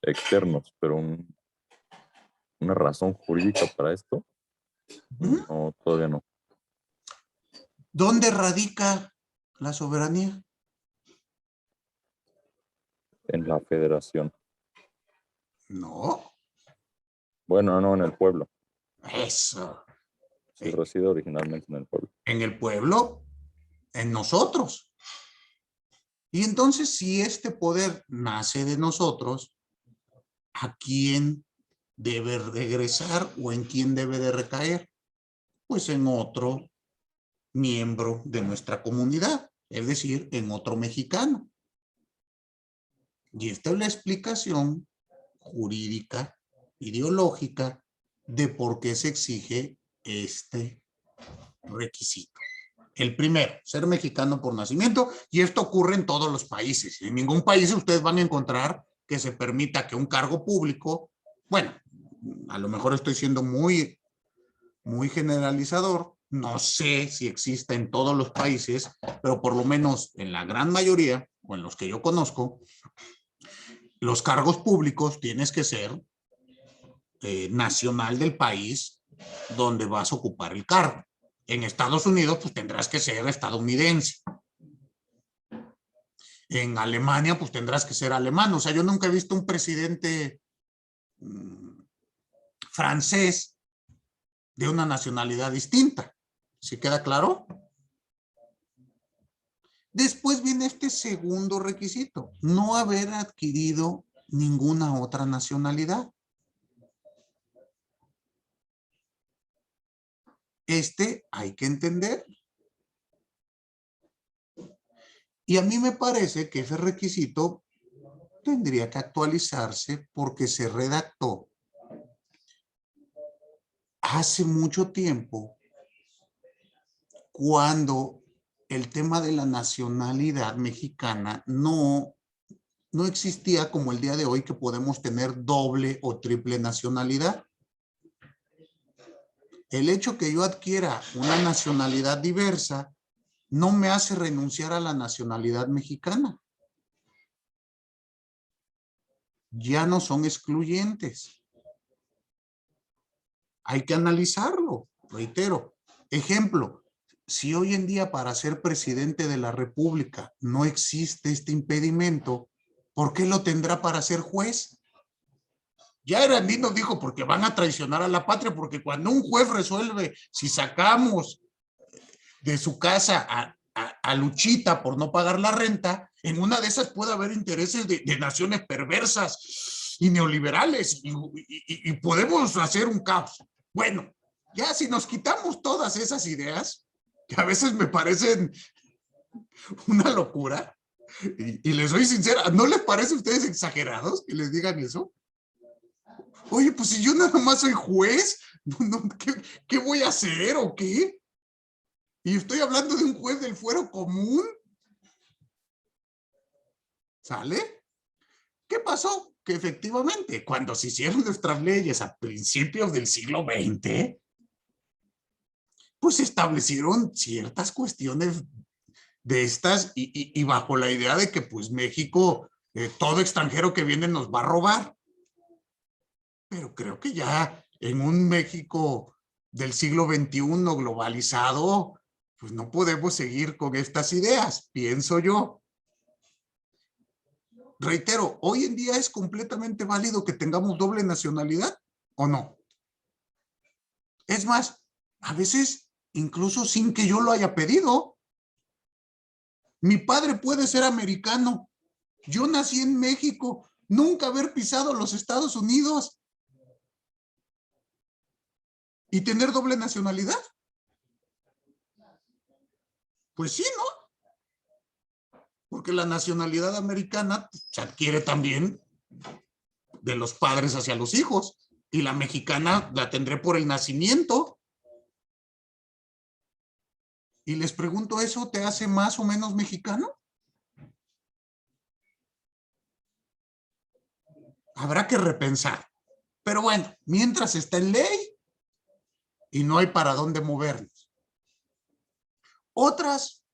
Speaker 12: externos, pero una razón jurídica para esto, no, todavía no.
Speaker 1: ¿Dónde radica la soberanía?
Speaker 12: En la federación.
Speaker 1: No.
Speaker 12: Bueno, no, en el pueblo.
Speaker 1: Eso.
Speaker 12: Sí, reside originalmente en el pueblo.
Speaker 1: En el pueblo, en nosotros. Y entonces, si este poder nace de nosotros, ¿a quién debe regresar o en quién debe de recaer? Pues en otro miembro de nuestra comunidad, es decir, en otro mexicano. Y esta es la explicación jurídica, ideológica, de por qué se exige este requisito. El primero, ser mexicano por nacimiento, y esto ocurre en todos los países. En ningún país ustedes van a encontrar que se permita que un cargo público, bueno, a lo mejor estoy siendo muy generalizador, no sé si existe en todos los países, pero por lo menos en la gran mayoría, o en los que yo conozco, los cargos públicos tienes que ser nacional del país donde vas a ocupar el cargo. En Estados Unidos, pues tendrás que ser estadounidense. En Alemania, pues tendrás que ser alemán. O sea, yo nunca he visto un presidente francés de una nacionalidad distinta. ¿Sí queda claro? Después viene este segundo requisito, no haber adquirido ninguna otra nacionalidad. Hay que entender. Y a mí me parece que ese requisito tendría que actualizarse porque se redactó hace mucho tiempo, cuando el tema de la nacionalidad mexicana no existía como el día de hoy, que podemos tener doble o triple nacionalidad. El hecho que yo adquiera una nacionalidad diversa no me hace renunciar a la nacionalidad mexicana. Ya no son excluyentes. Hay que analizarlo, reitero. Ejemplo, si hoy en día para ser presidente de la República no existe este impedimento, ¿por qué lo tendrá para ser juez? Ya Erandino dijo, porque van a traicionar a la patria, porque cuando un juez resuelve si sacamos de su casa a Luchita por no pagar la renta, en una de esas puede haber intereses de naciones perversas y neoliberales y podemos hacer un caos. Bueno, ya si nos quitamos todas esas ideas, que a veces me parecen una locura, y les soy sincera, ¿no les parece a ustedes exagerados que les digan eso? Oye, pues si yo nada más soy juez, ¿qué voy a hacer o qué? Y estoy hablando de un juez del fuero común. ¿Sale? ¿Qué pasó? Que efectivamente, cuando se hicieron nuestras leyes a principios del siglo XX, pues se establecieron ciertas cuestiones de estas y bajo la idea de que pues México, todo extranjero que viene nos va a robar. Pero creo que ya en un México del siglo XXI globalizado, pues no podemos seguir con estas ideas, pienso yo. Reitero, hoy en día es completamente válido que tengamos doble nacionalidad, ¿o no? Es más, a veces incluso sin que yo lo haya pedido. Mi padre puede ser americano. Yo nací en México, nunca haber pisado los Estados Unidos y tener doble nacionalidad. Pues sí, ¿no? Porque la nacionalidad americana se adquiere también de los padres hacia los hijos, y la mexicana la tendré por el nacimiento. Y les pregunto, ¿eso te hace más o menos mexicano? Habrá que repensar. Pero bueno, mientras está en ley y no hay para dónde movernos. Otras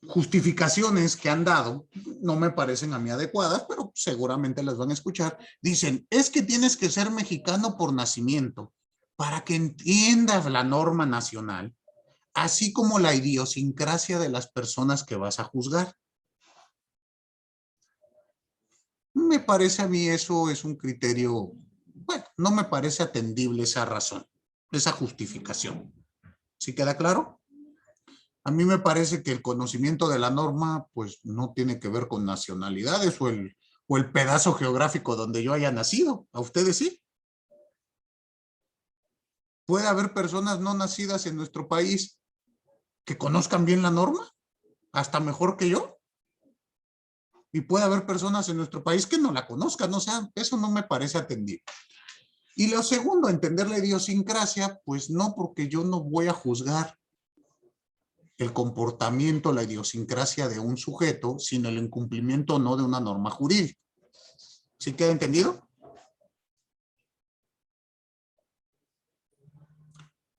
Speaker 1: justificaciones que han dado no me parecen a mí adecuadas, pero seguramente las van a escuchar. Dicen, es que tienes que ser mexicano por nacimiento para que entiendas la norma nacional, así como la idiosincrasia de las personas que vas a juzgar. Me parece a mí eso es un criterio, bueno, no me parece atendible esa razón, esa justificación. ¿Sí queda claro? A mí me parece que el conocimiento de la norma, pues, no tiene que ver con nacionalidades o el pedazo geográfico donde yo haya nacido. ¿A ustedes sí? ¿Puede haber personas no nacidas en nuestro país que conozcan bien la norma? Hasta mejor que yo. Y puede haber personas en nuestro país que no la conozcan. O sea, eso no me parece atendible. Y lo segundo, entender la idiosincrasia, pues no, porque yo no voy a juzgar el comportamiento, la idiosincrasia de un sujeto sin el incumplimiento o no de una norma jurídica. ¿Sí queda entendido?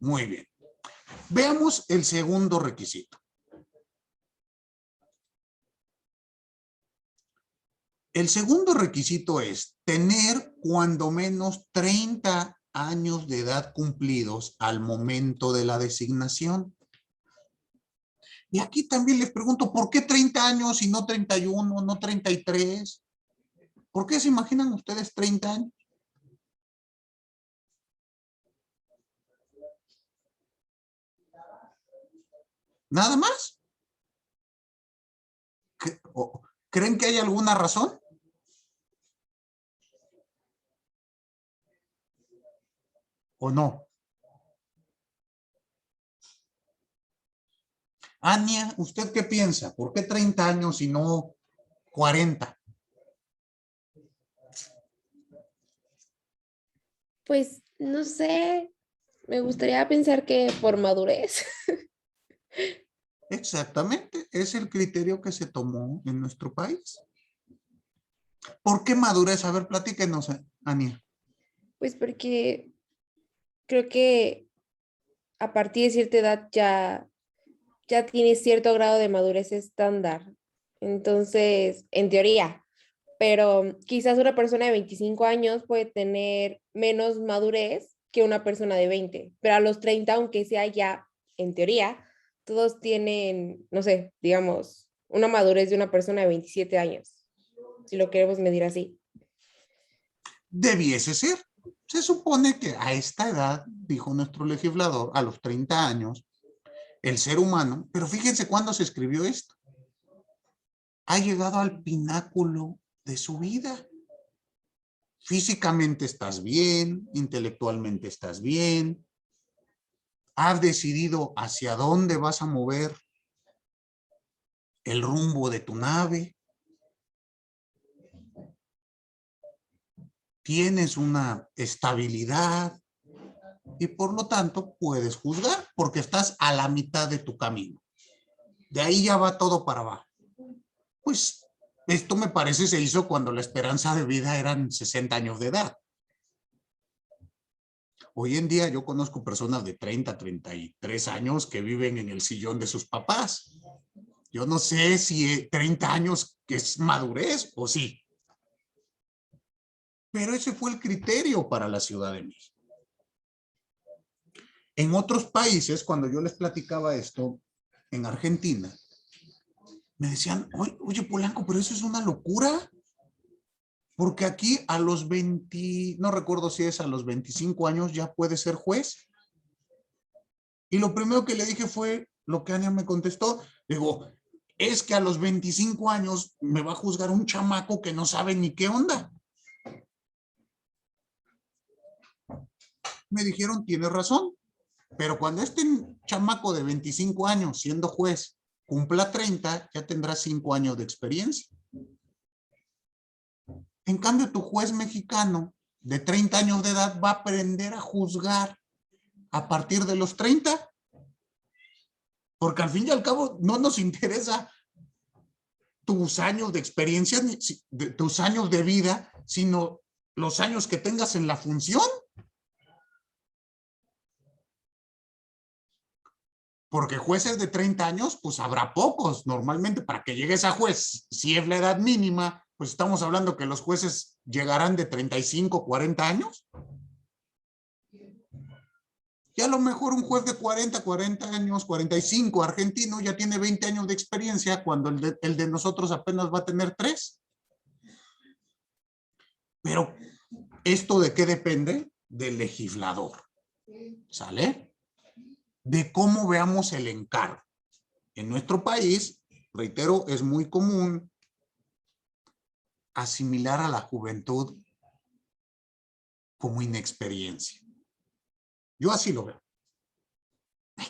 Speaker 1: Muy bien. Veamos el segundo requisito. El segundo requisito es tener cuando menos 30 años de edad cumplidos al momento de la designación. Y aquí también les pregunto, ¿por qué 30 años y no 31, no 33? ¿Por qué se imaginan ustedes 30 años? ¿Nada más? ¿Creen que hay alguna razón? ¿O no? Ania, ¿usted qué piensa? ¿Por qué 30 años y no 40?
Speaker 13: Pues no sé, me gustaría pensar que por madurez.
Speaker 1: Exactamente, es el criterio que se tomó en nuestro país. ¿Por qué madurez? A ver, platíquenos, Ania.
Speaker 13: Pues porque creo que a partir de cierta edad ya tienes cierto grado de madurez estándar. Entonces, en teoría, pero quizás una persona de 25 años puede tener menos madurez que una persona de 20, pero a los 30, aunque sea ya, en teoría, todos tienen, no sé, digamos, una madurez de una persona de 27 años, si lo queremos medir así.
Speaker 1: Debiese ser. Se supone que a esta edad, dijo nuestro legislador, a los 30 años, el ser humano, pero fíjense cuándo se escribió esto, ha llegado al pináculo de su vida. Físicamente estás bien, intelectualmente estás bien, has decidido hacia dónde vas a mover el rumbo de tu nave, tienes una estabilidad y por lo tanto puedes juzgar porque estás a la mitad de tu camino. De ahí ya va todo para abajo. Pues esto me parece se hizo cuando la esperanza de vida eran 60 años de edad. Hoy en día yo conozco personas de 30, 33 años que viven en el sillón de sus papás. Yo no sé si 30 años es madurez o sí. Pero ese fue el criterio para la Ciudad de México. En otros países, cuando yo les platicaba esto, en Argentina, me decían, oye Polanco, pero eso es una locura. Porque aquí a los 20, no recuerdo si es a los 25 años ya puede ser juez. Y lo primero que le dije fue lo que Ania me contestó. Digo, Es que a los 25 años me va a juzgar un chamaco que no sabe ni qué onda. Me dijeron, tienes razón, pero cuando este chamaco de 25 años, siendo juez, cumpla 30, ya tendrá 5 años de experiencia. En cambio, tu juez mexicano de 30 años de edad va a aprender a juzgar a partir de los 30. Porque al fin y al cabo no nos interesa tus años de experiencia, tus años de vida, sino los años que tengas en la función. Porque jueces de 30 años, pues habrá pocos. Normalmente para que llegues a juez, si es la edad mínima, pues estamos hablando que los jueces llegarán de 35, 40 años. Y a lo mejor un juez de 40 años, 45, argentino, ya tiene 20 años de experiencia, cuando el de nosotros apenas va a tener 3. Pero, ¿esto de qué depende? Del legislador. ¿Sale? De cómo veamos el encargo. En nuestro país, reitero, es muy común asimilar a la juventud como inexperiencia. Yo así lo veo.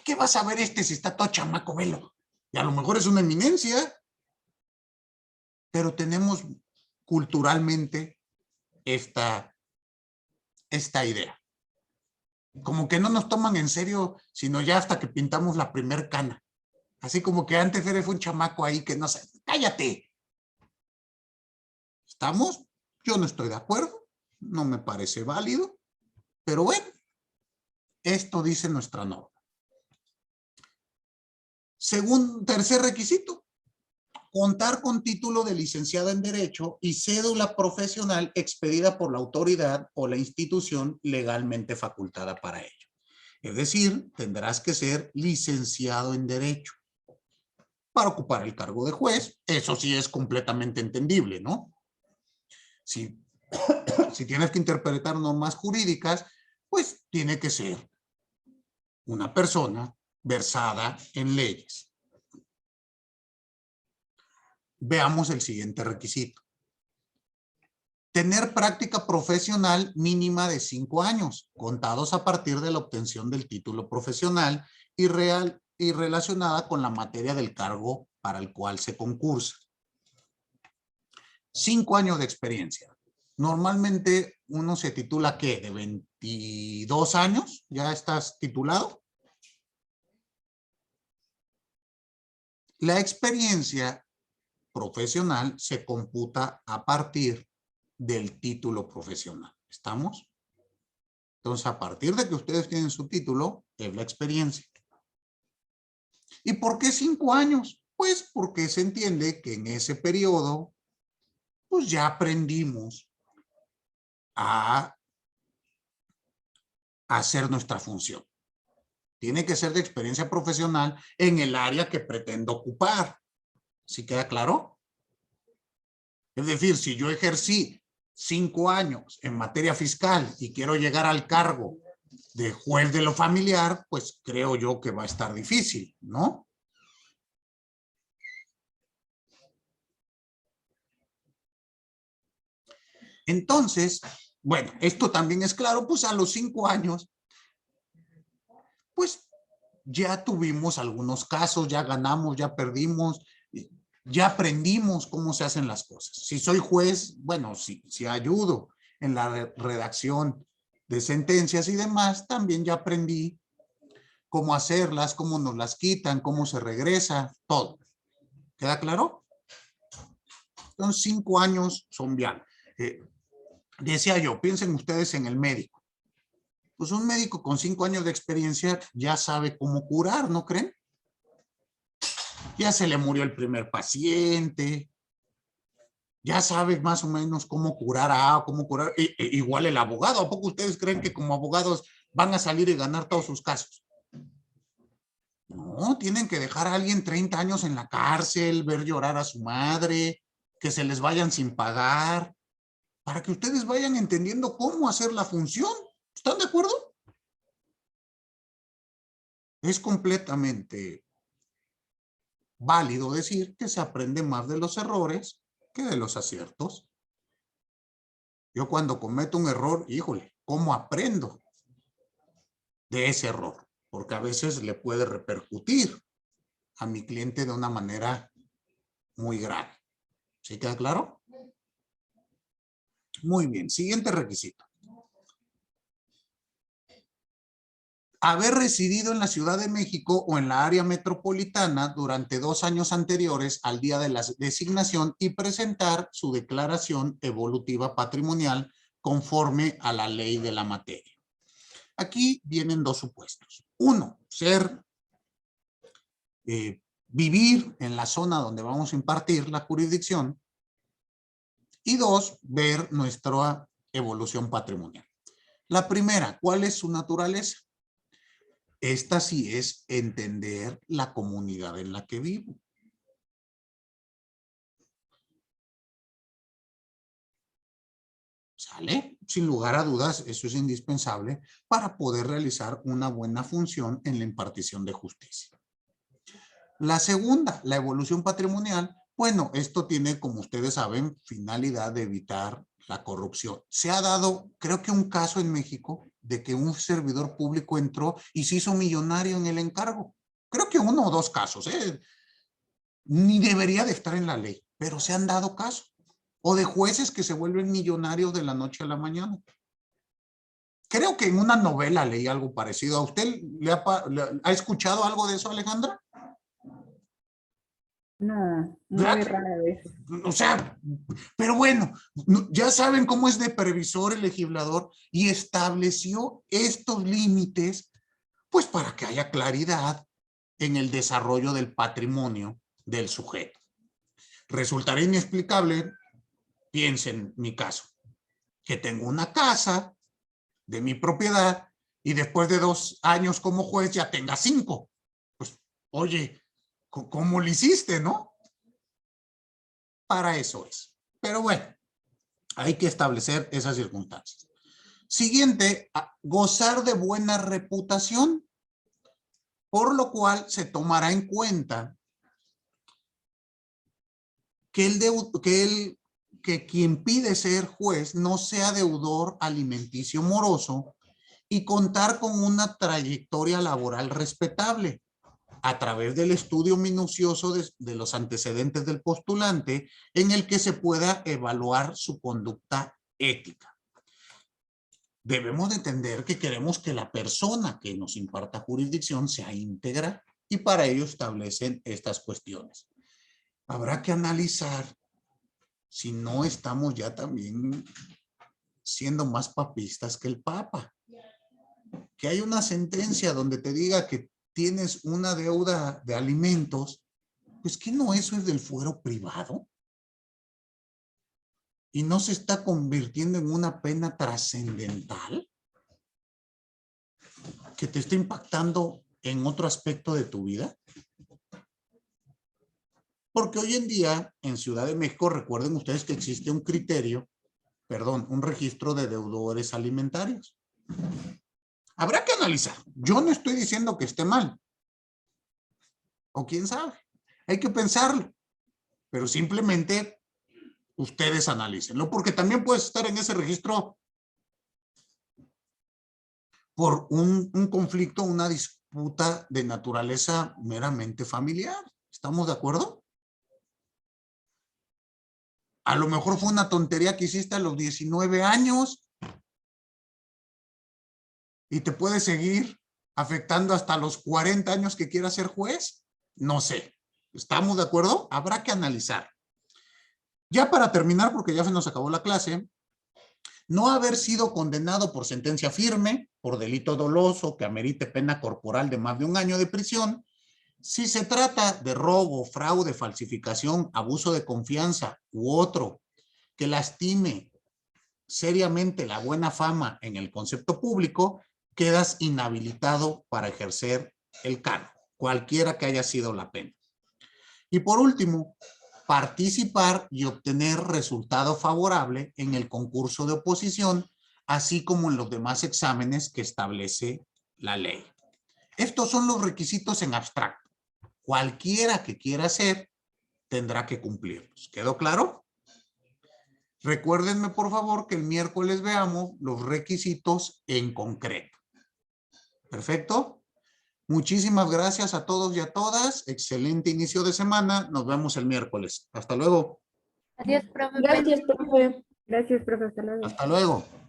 Speaker 1: ¿Qué vas a ver si está todo chamaco? Velo. Y a lo mejor es una eminencia. Pero tenemos culturalmente esta idea. Como que no nos toman en serio, sino ya hasta que pintamos la primer cana. Así como que antes fue un chamaco ahí que no sé, ¡cállate! ¿Estamos? Yo no estoy de acuerdo. No me parece válido. Pero bueno. Esto dice nuestra norma. Tercer requisito, contar con título de licenciado en Derecho y cédula profesional expedida por la autoridad o la institución legalmente facultada para ello. Es decir, tendrás que ser licenciado en Derecho para ocupar el cargo de juez. Eso sí es completamente entendible, ¿no? Si tienes que interpretar normas jurídicas, pues tiene que ser una persona versada en leyes. Veamos el siguiente requisito. Tener práctica profesional mínima de 5 años, contados a partir de la obtención del título profesional y relacionada con la materia del cargo para el cual se concursa. 5 años de experiencia. Normalmente uno se titula, ¿qué? ¿De 22 años? ¿Ya estás titulado? La experiencia profesional se computa a partir del título profesional. ¿Estamos? Entonces, a partir de que ustedes tienen su título, es la experiencia. ¿Y por qué 5 años? Pues porque se entiende que en ese periodo, pues ya aprendimos a hacer nuestra función. Tiene que ser de experiencia profesional en el área que pretendo ocupar. ¿Sí queda claro? Es decir, si yo ejercí 5 años en materia fiscal y quiero llegar al cargo de juez de lo familiar, pues creo yo que va a estar difícil, ¿no? Entonces, bueno, esto también es claro, pues a los 5 años, pues ya tuvimos algunos casos, ya ganamos, ya perdimos, ya aprendimos cómo se hacen las cosas. Si soy juez, bueno, si ayudo en la redacción de sentencias y demás, también ya aprendí cómo hacerlas, cómo nos las quitan, cómo se regresa, todo. ¿Queda claro? Entonces, 5 años son bien. Decía yo, piensen ustedes en el médico. Pues un médico con 5 años de experiencia ya sabe cómo curar, ¿no creen? Ya se le murió el primer paciente, ya sabe más o menos cómo curar cómo curar. Igual el abogado, ¿a poco ustedes creen que como abogados van a salir y ganar todos sus casos? No, tienen que dejar a alguien 30 años en la cárcel, ver llorar a su madre, que se les vayan sin pagar, para que ustedes vayan entendiendo cómo hacer la función. ¿Están de acuerdo? Es completamente válido decir que se aprende más de los errores que de los aciertos. Yo cuando cometo un error, híjole, ¿cómo aprendo de ese error? Porque a veces le puede repercutir a mi cliente de una manera muy grave. ¿Sí queda claro? Muy bien, siguiente requisito. Haber residido en la Ciudad de México o en la área metropolitana durante 2 años anteriores al día de la designación y presentar su declaración evolutiva patrimonial conforme a la ley de la materia. Aquí vienen 2 supuestos. 1, vivir en la zona donde vamos a impartir la jurisdicción. Y 2, ver nuestra evolución patrimonial. La primera, ¿cuál es su naturaleza? Esta sí es entender la comunidad en la que vivo. ¿Sale? Sin lugar a dudas, eso es indispensable para poder realizar una buena función en la impartición de justicia. La segunda, la evolución patrimonial. Bueno, esto tiene, como ustedes saben, finalidad de evitar la corrupción. Se ha dado, creo que un caso en México de que un servidor público entró y se hizo millonario en el encargo. Creo que 1 o 2 casos, ni debería de estar en la ley, pero se han dado casos. O de jueces que se vuelven millonarios de la noche a la mañana. Creo que en una novela leí algo parecido. ¿A usted le ha escuchado algo de eso, Alejandra?
Speaker 9: No, muy
Speaker 1: ¿Verdad?
Speaker 9: rara vez.
Speaker 1: O sea, pero bueno, ya saben cómo es de previsor el legislador y estableció estos límites, pues para que haya claridad en el desarrollo del patrimonio del sujeto. Resultará inexplicable, piensen mi caso, que tengo una casa de mi propiedad y después de 2 años como juez ya tenga 5. Pues, oye, ¿cómo lo hiciste, no? Para eso es. Pero bueno, hay que establecer esas circunstancias. Siguiente, gozar de buena reputación, por lo cual se tomará en cuenta que quien pide ser juez no sea deudor alimenticio moroso y contar con una trayectoria laboral respetable a través del estudio minucioso de los antecedentes del postulante en el que se pueda evaluar su conducta ética. Debemos de entender que queremos que la persona que nos imparta jurisdicción sea íntegra y para ello establecen estas cuestiones. Habrá que analizar si no estamos ya también siendo más papistas que el Papa. Que hay una sentencia donde te diga que tienes una deuda de alimentos, pues ¿qué no eso es del fuero privado? ¿Y no se está convirtiendo en una pena trascendental? ¿Que te está impactando en otro aspecto de tu vida? Porque hoy en día, en Ciudad de México, recuerden ustedes que existe un un registro de deudores alimentarios. Habrá que analizar. Yo no estoy diciendo que esté mal. O quién sabe. Hay que pensarlo. Pero simplemente ustedes analícenlo. Porque también puedes estar en ese registro por un conflicto, una disputa de naturaleza meramente familiar. ¿Estamos de acuerdo? A lo mejor fue una tontería que hiciste a los 19 años y te puede seguir afectando hasta los 40 años que quieras ser juez. No sé. ¿Estamos de acuerdo? Habrá que analizar. Ya para terminar, porque ya se nos acabó la clase, no haber sido condenado por sentencia firme, por delito doloso que amerite pena corporal de más de 1 año de prisión. Si se trata de robo, fraude, falsificación, abuso de confianza u otro que lastime seriamente la buena fama en el concepto público, quedas inhabilitado para ejercer el cargo, cualquiera que haya sido la pena. Y por último, participar y obtener resultado favorable en el concurso de oposición, así como en los demás exámenes que establece la ley. Estos son los requisitos en abstracto. Cualquiera que quiera hacer tendrá que cumplirlos. ¿Quedó claro? Recuérdenme, por favor, que el miércoles veamos los requisitos en concreto. ¿Perfecto? Muchísimas gracias a todos y a todas. Excelente inicio de semana. Nos vemos el miércoles. Hasta luego.
Speaker 6: Adiós, profe.
Speaker 13: Gracias, profe.
Speaker 9: Gracias, profe. Hasta luego.
Speaker 1: Hasta luego.